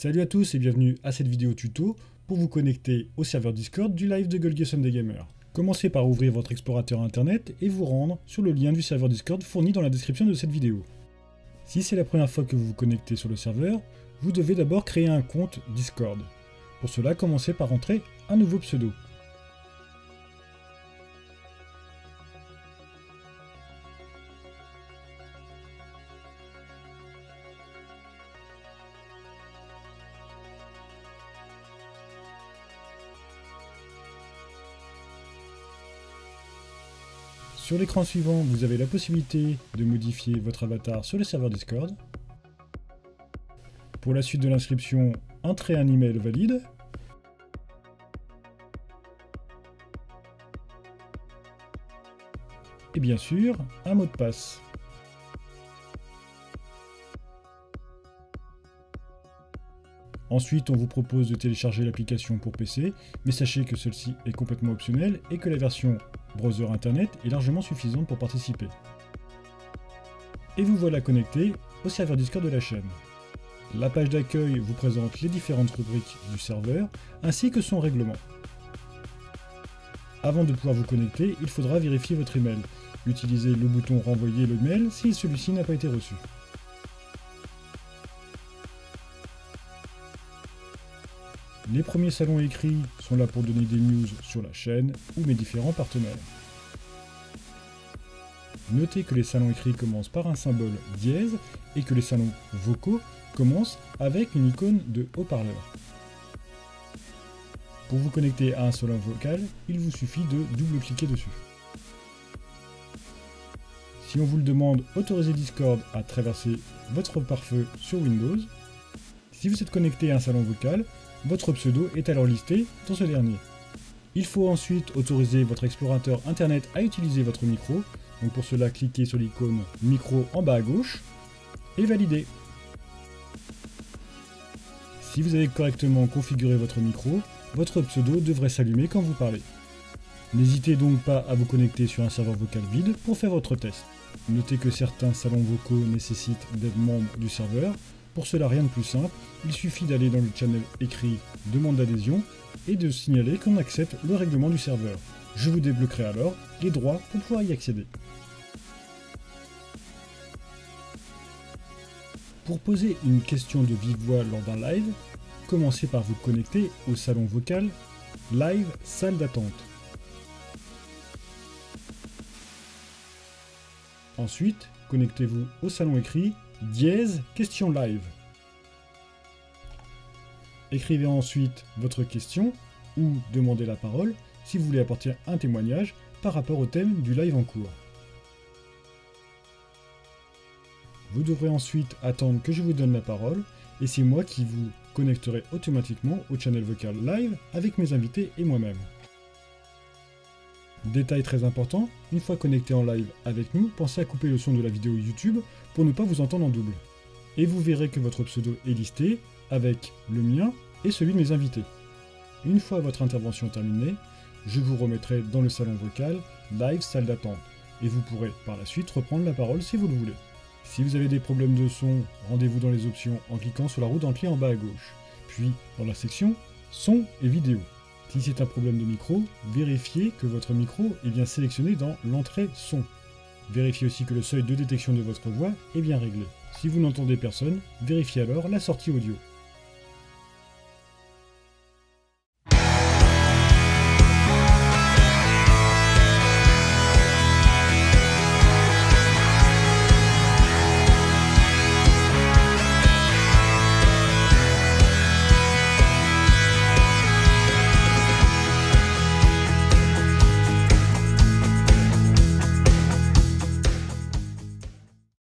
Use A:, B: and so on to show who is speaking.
A: Salut à tous et bienvenue à cette vidéo tuto pour vous connecter au serveur Discord du live de Golgi Sunday Gamer. Commencez par ouvrir votre explorateur internet et vous rendre sur le lien du serveur Discord fourni dans la description de cette vidéo. Si c'est la première fois que vous vous connectez sur le serveur, vous devez d'abord créer un compte Discord. Pour cela, commencez par entrer un nouveau pseudo. Sur l'écran suivant, vous avez la possibilité de modifier votre avatar sur le serveur Discord. Pour la suite de l'inscription, entrez un email valide. Et bien sûr, un mot de passe. Ensuite, on vous propose de télécharger l'application pour PC, mais sachez que celle-ci est complètement optionnelle et que la version browser internet est largement suffisante pour participer. Et vous voilà connecté au serveur Discord de la chaîne. La page d'accueil vous présente les différentes rubriques du serveur, ainsi que son règlement. Avant de pouvoir vous connecter, il faudra vérifier votre email. Utilisez le bouton « Renvoyer le mail » si celui-ci n'a pas été reçu. Les premiers salons écrits sont là pour donner des news sur la chaîne ou mes différents partenaires. Notez que les salons écrits commencent par un symbole dièse et que les salons vocaux commencent avec une icône de haut-parleur. Pour vous connecter à un salon vocal, il vous suffit de double-cliquer dessus. Si on vous le demande, autorisez Discord à traverser votre pare-feu sur Windows. Si vous êtes connecté à un salon vocal, votre pseudo est alors listé dans ce dernier. Il faut ensuite autoriser votre explorateur internet à utiliser votre micro. Donc pour cela, cliquez sur l'icône micro en bas à gauche et validez. Si vous avez correctement configuré votre micro, votre pseudo devrait s'allumer quand vous parlez. N'hésitez donc pas à vous connecter sur un serveur vocal vide pour faire votre test. Notez que certains salons vocaux nécessitent d'être membre du serveur. Pour cela, rien de plus simple, il suffit d'aller dans le channel écrit « Demande d'adhésion » et de signaler qu'on accepte le règlement du serveur. Je vous débloquerai alors les droits pour pouvoir y accéder. Pour poser une question de vive voix lors d'un live, commencez par vous connecter au salon vocal « Live salle d'attente ». Ensuite, connectez-vous au salon écrit dièse question live. Écrivez ensuite votre question ou demandez la parole si vous voulez apporter un témoignage par rapport au thème du live en cours. Vous devrez ensuite attendre que je vous donne la parole et c'est moi qui vous connecterai automatiquement au channel vocal live avec mes invités et moi-même. Détail très important, une fois connecté en live avec nous, pensez à couper le son de la vidéo YouTube pour ne pas vous entendre en double. Et vous verrez que votre pseudo est listé avec le mien et celui de mes invités. Une fois votre intervention terminée, je vous remettrai dans le salon vocal live salle d'attente et vous pourrez par la suite reprendre la parole si vous le voulez. Si vous avez des problèmes de son, rendez-vous dans les options en cliquant sur la roue dentée en bas à gauche, puis dans la section son et vidéo. Si c'est un problème de micro, vérifiez que votre micro est bien sélectionné dans l'entrée son. Vérifiez aussi que le seuil de détection de votre voix est bien réglé. Si vous n'entendez personne, vérifiez alors la sortie audio.